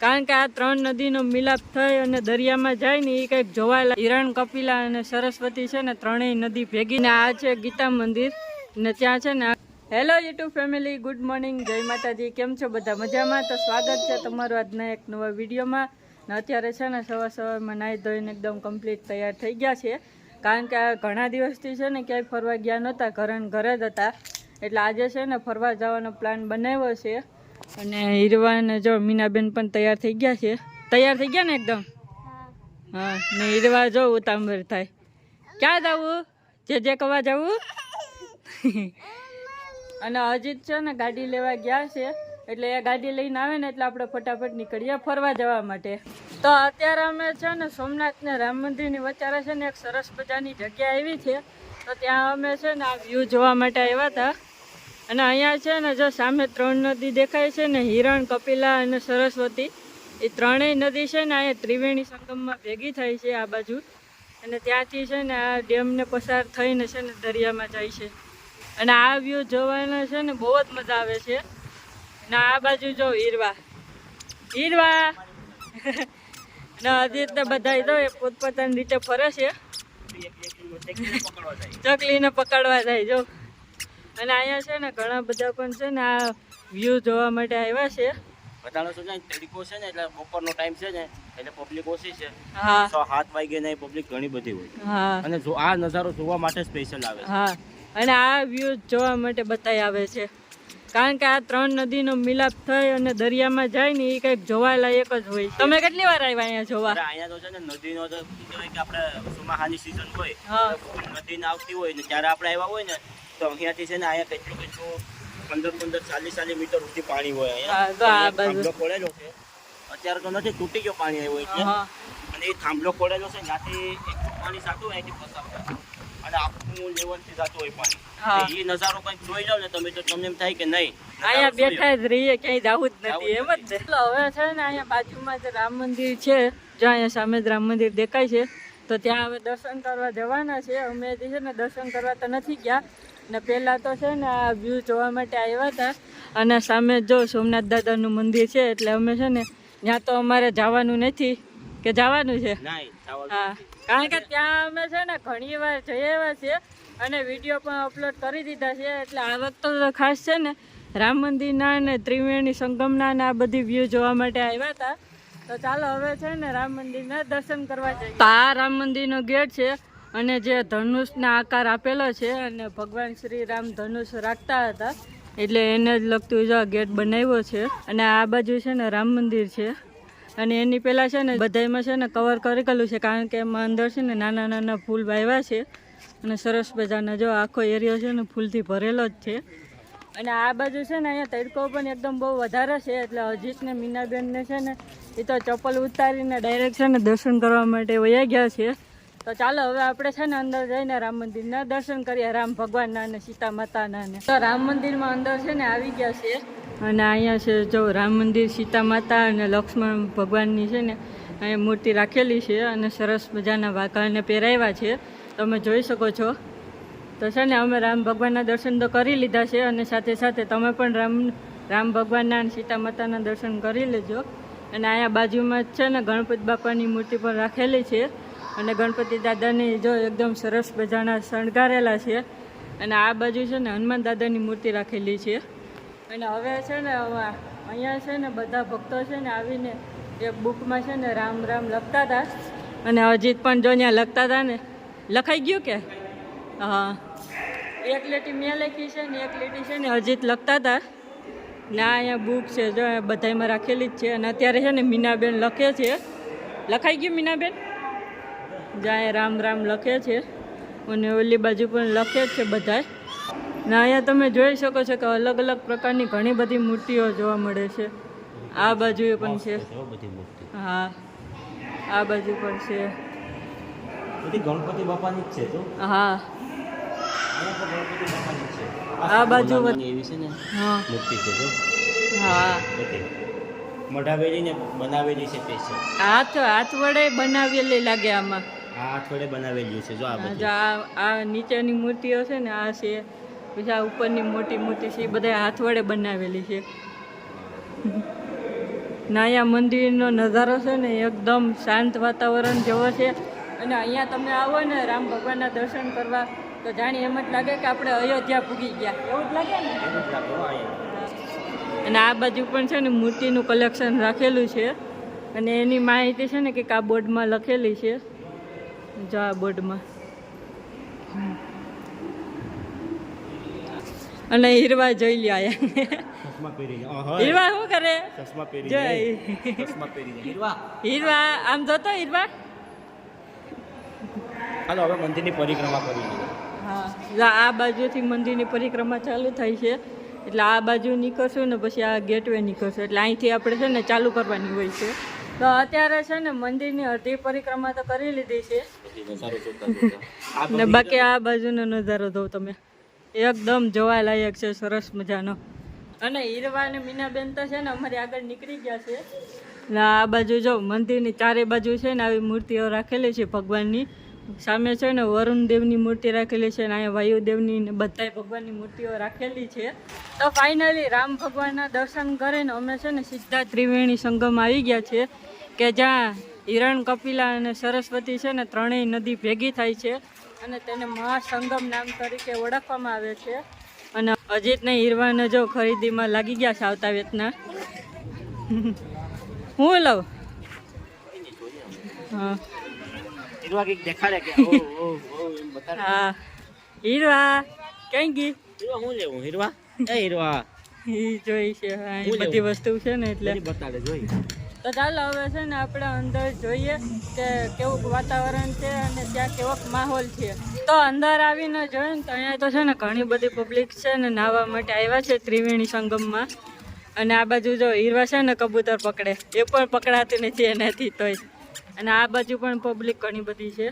કારણ કે આ ત્રણ નદીનો મિલાપ થઈ અને દરિયામાં જાય ને એ કંઈક જોવાયેલા. હિરણ, કપિલા અને સરસ્વતી છે ને ત્રણેય નદી ભેગી ને આ છે ગીતા મંદિર ને ત્યાં છે ને. Hello YouTube family, good morning, જય માતાજી. કેમ છો બધા? મજામાં? તો સ્વાગત છે તમારું આજના એક નવા વિડીયોમાં. ને અત્યારે છે ને સવારમાં નાહી ધોઈને એકદમ કમ્પ્લીટ તૈયાર થઈ ગયા છે. કારણ કે ઘણા દિવસથી છે ને ક્યાંય ફરવા ગયા નહોતા, ઘરે જ હતા. એટલે આજે છે ને ફરવા જવાનો પ્લાન બનાવ્યો છે. અને હીરવાને જો મીનાબેન પણ તૈયાર થઈ ગયા છે. તૈયાર થઈ ગયા ને એકદમ? હા. ને હીરવા જો ઉતાંબર થાય. ક્યાં જવું? જે કવા જવું? અને અજીત છે ને ગાડી લેવા ગયા છે. એટલે એ ગાડી લઈને આવે ને એટલે આપણે ફટાફટ નીકળીએ ફરવા જવા માટે. તો અત્યારે અમે છે ને સોમનાથ ને રામ મંદિરની વચ્ચે છે ને એક સરસ મજાની જગ્યા આવી છે. તો ત્યાં અમે છે ને આ વ્યૂ જોવા માટે આવ્યા હતા. અને અહીંયા છે ને જો સામે ત્રણ નદી દેખાય છે ને, હિરણ, કપિલા અને સરસ્વતી. એ ત્રણેય નદી છે ને અહીંયા ત્રિવેણી સંગમમાં ભેગી થાય છે આ બાજુ. અને ત્યાંથી છે ને આ ડેમને પસાર થઈને છે ને દરિયામાં જાય છે. અને આ વ્યૂ જોવાનો છે ને બહુ જ મજા આવે છે. અને આ બાજુ જો હીરવા અને અજીત ને બધા જો એ પોતપોતાની રીતે ફરે છે. ચકલીને પકડવા જાય જો. અને અહીંયા છે ને ઘણા બધા પણ છે ને આ વ્યૂ જોવા માટે આવ્યા છે. બધાનો શું છે તડકો છે ને એટલે બપોરનો ટાઈમ છે ને એટલે પબ્લિક ઓછી છે. હા, 6-7 વાગે ને પબ્લિક ઘણી બધી હોય. હા. અને જો આ નજારો જોવા માટે સ્પેશિયલ આવે છે. હા, અને આ વ્યૂ જોવા માટે બધાય આવે છે. કારણ કે આ ત્રણ નદીનો મિલાપ થઈ અને દરિયામાં જાય ને એ કંઈક જોવાયેલા એક જ હોય. તમે કેટલી વાર આવ્યા અહીંયા જોવા? અહીંયા તો છે ને નદીનો તો કહેવાય કે આપણે ચોમાસાની સીઝન હોય, નદીને આવતી હોય ને ત્યારે આપણે આવ્યા હોય ને તો અહીંયાથી છે ને અહીંયા કેટલું 15-40 મીટર સુધી પાણી હોય. અહીંયા થાંભલો ખોલેલો છે. અત્યારે તો નથી, તૂટી ગયો પાણી આવ્યો એટલે. અને એ થાંભલો ખોલેલો છે, ત્યાંથી એટલું પાણી સાચું અહીંથી પસાર થાય અને આખું લેવલથી સાચું હોય પાણી. એ નજારો કંઈક જોઈ જાવ ને તમે તો તમને એમ થાય કે નહીં અહીંયા બેઠા જ રહીએ, ક્યાંય જવું જ નથી એમ જ ને. હવે છે ને અહીંયા બાજુમાં જે રામ મંદિર છે, જો અહીંયા સામે જ રામ મંદિર દેખાય છે, તો ત્યાં હવે દર્શન કરવા જવાના છે. અમે છે ને દર્શન કરવા તો નથી ગયા ને પહેલાં તો છે ને આ વ્યૂ જોવા માટે આવ્યા હતા. અને સામે જો સોમનાથ દાદાનું મંદિર છે એટલે અમે છે ને ત્યાં તો અમારે જવાનું નથી કે જવાનું છે. હા, કારણ કે ત્યાં અમે છે ને ઘણી વાર જઈ આવ્યા છે અને વિડીયો પણ અપલોડ કરી દીધા છે. એટલે આ વખતે તો ખાસ છે ને રામ મંદિરના અને ત્રિવેણી સંગમના અને આ બધી વ્યૂ જોવા માટે આવ્યા હતા. તો ચાલો હવે છે ને રામ મંદિરના દર્શન કરવા જઈએ. તો આ રામ મંદિરનો ગેટ છે અને જે ધનુષના આકાર આપેલો છે અને ભગવાન શ્રી રામ ધનુષ રાખતા હતા એટલે એને જ લગતું જો ગેટ બનાવ્યો છે. અને આ બાજુ છે ને રામ મંદિર છે. અને એની પહેલાં છે ને બધામાં છે ને કવર કરેલું છે, કારણ કે એમાં અંદર છે ને નાના નાના ફૂલ વાવ્યા છે. અને સરસ મજાના જો આખો એરિયો છે ને ફૂલથી ભરેલો જ છે. અને આ બાજુ છે ને અહીંયા તડકો પણ એકદમ બહુ વધારે છે. એટલે અજીત ને મીનાબેનને છે ને એ તો ચપ્પલ ઉતારીને ડાયરેક્ટ છે ને દર્શન કરવા માટે વયા ગયા છે. તો ચાલો હવે આપણે છે ને અંદર જઈને રામ મંદિરના દર્શન કરીએ, રામ ભગવાનના અને સીતા માતાના. ને તો રામ મંદિરમાં અંદર છે ને આવી ગયા છે. અને અહીંયા છે જો રામ મંદિર, સીતા માતા અને લક્ષ્મણ ભગવાનની છે ને અહીંયા મૂર્તિ રાખેલી છે. અને સરસ મજાના વાઘાને પહેરાવ્યા છે, તમે જોઈ શકો છો. તો છે ને અમે રામ ભગવાનના દર્શન તો કરી લીધા છે અને સાથે સાથે તમે પણ રામ ભગવાનના અને સીતા માતાના દર્શન કરી લેજો. અને અહીંયા બાજુમાં જ છે ને ગણપતિ બાપાની મૂર્તિ પણ રાખેલી છે. અને ગણપતિ દાદાની જો એકદમ સરસ મજાના શણગારેલા છે. અને આ બાજુ છે ને હનુમાન દાદાની મૂર્તિ રાખેલી છે. અને હવે છે ને અહીંયા છે ને બધા ભક્તો છે ને આવીને એક બુકમાં છે ને રામ રામ લખતા હતા. અને અજીત પણ જો ત્યાં લખતા હતા ને, લખાઈ ગયું કે? હા, એક લીટી મેં લખી છે ને એક લીટી છે ને અજીત લખતા હતા. ને અહીંયા બુક છે જો બધામાં રાખેલી જ છે. અને અત્યારે છે ને મીનાબેન લખે છે. લખાઈ ગયું મીનાબેન? જ્યાં રામ રામ લખે છે અને ઓલી બાજુ પણ લખે જ છે બધાય. ને અહીંયા તમે જોઈ શકો છો કે અલગ અલગ પ્રકારની ઘણી બધી મૂર્તિઓ જોવા મળે છે. આ બાજુએ પણ છે. હા, આ બાજુ પણ છે. ગણપતિ બાપાની જ છે તો. હા, આ બાજુ એવી છે ને મૂર્તિ છે જો. હા, મઢાવેલી ને બનાવેલી છે સ્પેશિયલ. હાથ વડે બનાવેલી લાગે આમાં. હાથ વડે બનાવેલી છે જો. આ નીચેની મૂર્તિઓ છે ને આ છે, પછી આ ઉપરની મોટી મૂર્તિ છે એ બધા હાથ વડે બનાવેલી છે. ને અહીંયા મંદિરનો નજારો છે ને એકદમ શાંત વાતાવરણ જેવો છે. અને અહીંયા તમે આવો ને રામ ભગવાનના દર્શન કરવા તો જાણી એમ જ લાગે કે આપણે અયોધ્યા પૂગી ગયા, એવું જ લાગે ને. અને આ બાજુ પણ છે ને મૂર્તિનું કલેક્શન રાખેલું છે અને એની માહિતી છે ને કંઈક આ બોર્ડમાં લખેલી છે. જો આ બોર્ડમાં. અને હીરવા જોઈ લે આયા. હીરવા શું કરે? હીરવા આમ જોતો હીરવા. હાલો હવે મંદિરની પરિક્રમા કરી. હા, આ બાજુથી મંદિરની પરિક્રમા ચાલુ થાય છે એટલે આ બાજુ નીકળશું ને પછી આ ગેટવે નીકળશું એટલે અહીંથી આપણે છે ને ચાલુ કરવાની હોય છે. તો અત્યારે છે ને મંદિરની અડધી પરિક્રમા તો કરી લીધી છે ને બાકી આ બાજુનો નજારો જોઉં તમે, એકદમ જોવાલાયક છે, સરસ મજાનો. અને હીરવા અને મીનાબેન તો છે ને અમારી આગળ નીકળી ગયા છે ને આ બાજુ જો મંદિરની ચારે બાજુ છે ને આવી મૂર્તિઓ રાખેલી છે ભગવાનની. સામે છે ને વરુણ દેવની મૂર્તિ રાખેલી છે અને અહીંયા વાયુદેવની ને બધાય ભગવાનની મૂર્તિઓ રાખેલી છે. તો ફાઇનલી રામ ભગવાનના દર્શન કરીને અમે છે ને સીધા ત્રિવેણી સંગમ આવી ગયા છે કે જ્યાં હિરણ કપિલા અને સરસ્વતી છે ને ત્રણેય નદી ભેગી થાય છે અને તેને મહાસંગમ નામ તરીકે ઓળખવામાં આવે છે. અને અજીતને હીરવાને જો ખરીદીમાં લાગી ગયા છે આવતા વેતના. હું લઉં? હા હીરવા કઈક દેખાડે કે હા હીરવા ક્યાં ગઈ? હીરવા હું લેવું? હીરવા એ હીરવા ઈ જોઈ છે બધી વસ્તુ છે ને એટલે બતાડે જોઈ. તો ચાલો હવે છે ને આપણે અંદર જોઈએ કે કેવું વાતાવરણ છે અને ત્યાં કેવો માહોલ છે. તો અંદર આવીને જોઈએ ને તો અહીંયા તો છે ને ઘણી બધી પબ્લિક છે ને નાહવા માટે આવ્યા છે ત્રિવેણી સંગમમાં. અને આ બાજુ જો હીરવા છે ને કબૂતર પકડે, એ પણ પકડાતું નથી એનાથી તોય. અને આ બાજુ પણ પબ્લિક ઘણી બધી છે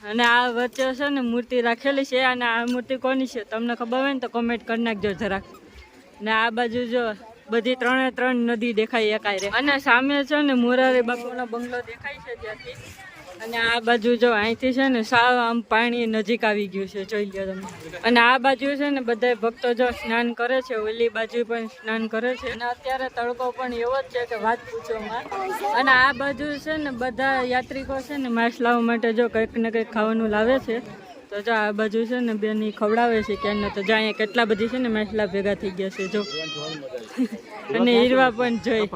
અને આ વચ્ચે છે ને મૂર્તિ રાખેલી છે. અને આ મૂર્તિ કોની છે તમને ખબર હોય ને તો કોમેન્ટ કરી નાખજો જરાક. ને આ બાજુ જો બધી ત્રણે ત્રણ નદી દેખાય એકાય રે. અને સામે છે ને મોરારી બાપુનો બંગલો દેખાય છે ત્યાંથી. અને આ બાજુ જો અહીંથી છે ને સાવ આમ પાણી નજીક આવી ગયું છે, જોઈ લો તમે. અને આ બાજુ છે ને બધા ભક્તો જો સ્નાન કરે છે, ઓલી બાજુ પણ સ્નાન કરે છે. અને અત્યારે તડકો પણ એવો જ છે કે વાત પૂછોમાં. અને આ બાજુ છે ને બધા યાત્રિકો છે ને માછ લાવવા માટે જો કંઈક ને કંઈક ખાવાનું લાવે છે. તો જો આ બાજુ છે ને બેન ખવડાવે છે ક્યાં ને. તો જો અહીંયા કેટલા બધી છે ને માછલા ભેગા થઈ ગયા છે જો. અને હીરવા પણ જોઈ.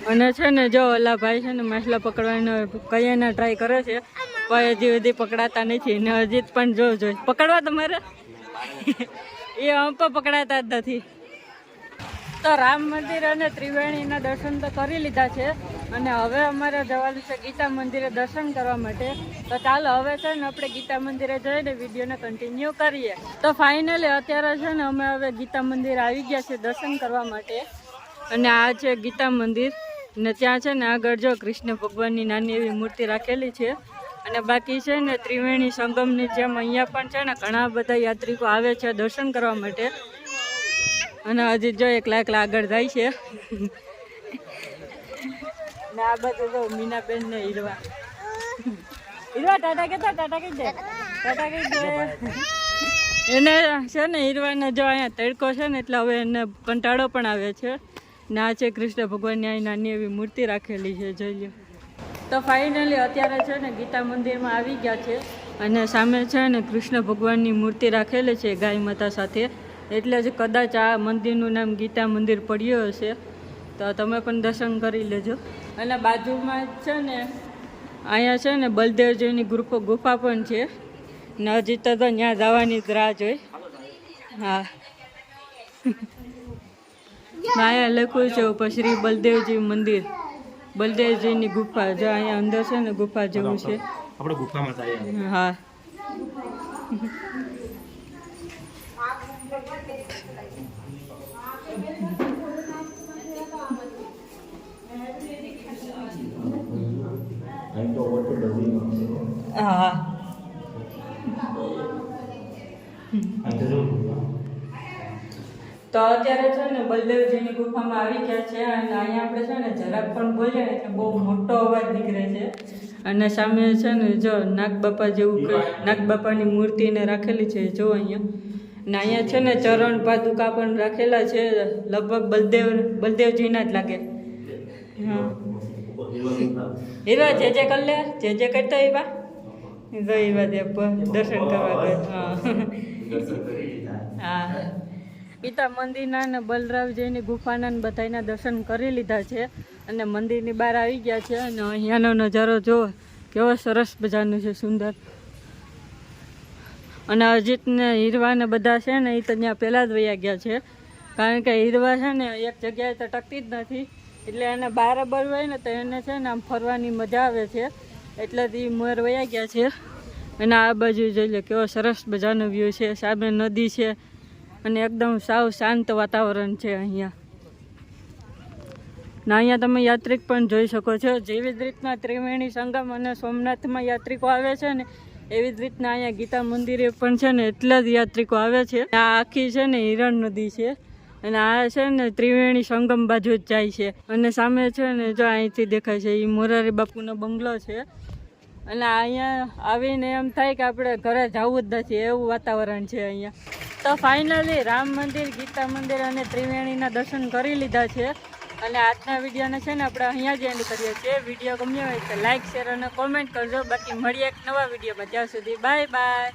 અને છે ને જો ઓલા ભાઈ છે ને માછલા પકડવાનો કયાના ટ્રાય કરે છે પણ હજી સુધી પકડાતા નથી. ને અજીત પણ જોઈ પકડવા તમારે એ આમ પણ પકડાતા જ નથી. તો રામ મંદિર અને ત્રિવેણીના દર્શન તો કરી લીધા છે અને હવે અમારે જવાનું છે ગીતા મંદિરે દર્શન કરવા માટે. તો ચાલો હવે છે ને આપણે ગીતા મંદિરે જઈને વિડીયોને કન્ટિન્યુ કરીએ. તો ફાઇનલી અત્યારે છે ને અમે હવે ગીતા મંદિર આવી ગયા છે દર્શન કરવા માટે. અને આ છે ગીતા મંદિર ને ત્યાં છે ને આગળ જો કૃષ્ણ ભગવાનની નાની એવી મૂર્તિ રાખેલી છે. અને બાકી છે ને ત્રિવેણી સંગમની જેમ અહીંયા પણ છે ને ઘણા બધા યાત્રિકો આવે છે દર્શન કરવા માટે. અને હજી જો એકલા આગળ જાય છે. ને આ બધું જો મીનાબેન ને હીરવા. હીરવા ટાટા કહેતા, ટાટા કહી દે, ટાટા કહી દે. એને છે ને હીરવાને જો અહીંયા તડકો છે ને એટલે હવે એને કંટાળો પણ આવે છે. ને આ છે કૃષ્ણ ભગવાનની અહીં નાની એવી મૂર્તિ રાખેલી છે, જોઈ લો. તો ફાઇનલી અત્યારે છે ને ગીતા મંદિરમાં આવી ગયા છે અને સામે છે ને કૃષ્ણ ભગવાનની મૂર્તિ રાખેલી છે ગાય માતા સાથે. એટલે જ કદાચ આ મંદિરનું નામ ગીતા મંદિર પડ્યું હશે. તો તમે પણ દર્શન કરી લેજો. અને બાજુમાં છે ને અહીંયા છે ને બલદેવજીની ગુફા પણ છે ને હજી તો ત્યાં જવાની જ રાહ જોઈ. હા અહીંયા લખ્યું છે ઉપર શ્રી બલદેવજી મંદિર, બલદેવજીની ગુફા. જો અહીંયા અંદર છે ને ગુફા જેવું છે. આપણે ગુફામાં જઈએ. હા હા તો અત્યારે છે ને બલદેવજીની ગુફામાં આવી ગયા છે અને અહીંયા આપણે છે ને જરાક પણ બોલીએ ને એટલે બહુ મોટો અવાજ નીકળે છે. અને સામે છે ને જો નાગબાપા જેવું કંઈ નાગબાપાની મૂર્તિને રાખેલી છે જો અહીંયા. ને અહીંયા છે ને ચરણ પાદુકા પણ રાખેલા છે, લગભગ બલદેવજીના જ લાગે. હા હીરા જે કર લે, જે કરતા હીરા દર્શન કરવા ગયા. હા હા ગીતા મંદિરના ને બલરામજીની ગુફાના ને બધાના દર્શન કરી લીધા છે અને મંદિરની બહાર આવી ગયા છે. અને અહીંયાનો નજારો જો કેવો સરસ મજાનો છે, સુંદર. અને અજીત ને હીરવા ને બધા છે ને એ તો ત્યાં પહેલાં જ વયા ગયા છે, કારણ કે હીરવા છે ને એક જગ્યાએ તો ટકતી જ નથી, એટલે એને બરાબર હોય ને તો એને છે ને આમ ફરવાની મજા આવે છે, એટલે એ મોર વયા ગયા છે. અને આ બાજુ જોઈ લો કેવો સરસ મજાનો વ્યૂ છે, સામે નદી છે અને એકદમ સાવ શાંત વાતાવરણ છે અહીંયા. ને અહીંયા તમે યાત્રિક પણ જોઈ શકો છો, જેવી જ રીતના ત્રિવેણી સંગમ અને સોમનાથમાં યાત્રિકો આવે છે ને એવી જ રીતના અહીંયા ગીતા મંદિરે પણ છે ને એટલા જ યાત્રિકો આવે છે. આ આખી છે ને હિરણ નદી છે અને આ છે ને ત્રિવેણી સંગમ બાજુ જ જાય છે. અને સામે છે ને જો અહીંથી દેખાય છે એ મોરારી બાપુનો બંગલો છે. અને અહીંયા આવીને એમ થાય કે આપણે ઘરે જવું જ નથી એવું વાતાવરણ છે અહીંયા. તો ફાઇનલી રામ મંદિર, ગીતા મંદિર અને ત્રિવેણીના દર્શન કરી લીધા છે. અને આજના વિડીયોને છે ને આપણે અહીંયા જ એન્ડ કરીએ છીએ. વિડીયો ગમ્યો હોય તો લાઇક, શેર અને કોમેન્ટ કરજો. બાકી મળીએ એક નવા વિડીયોમાં. ત્યાં સુધી બાય બાય.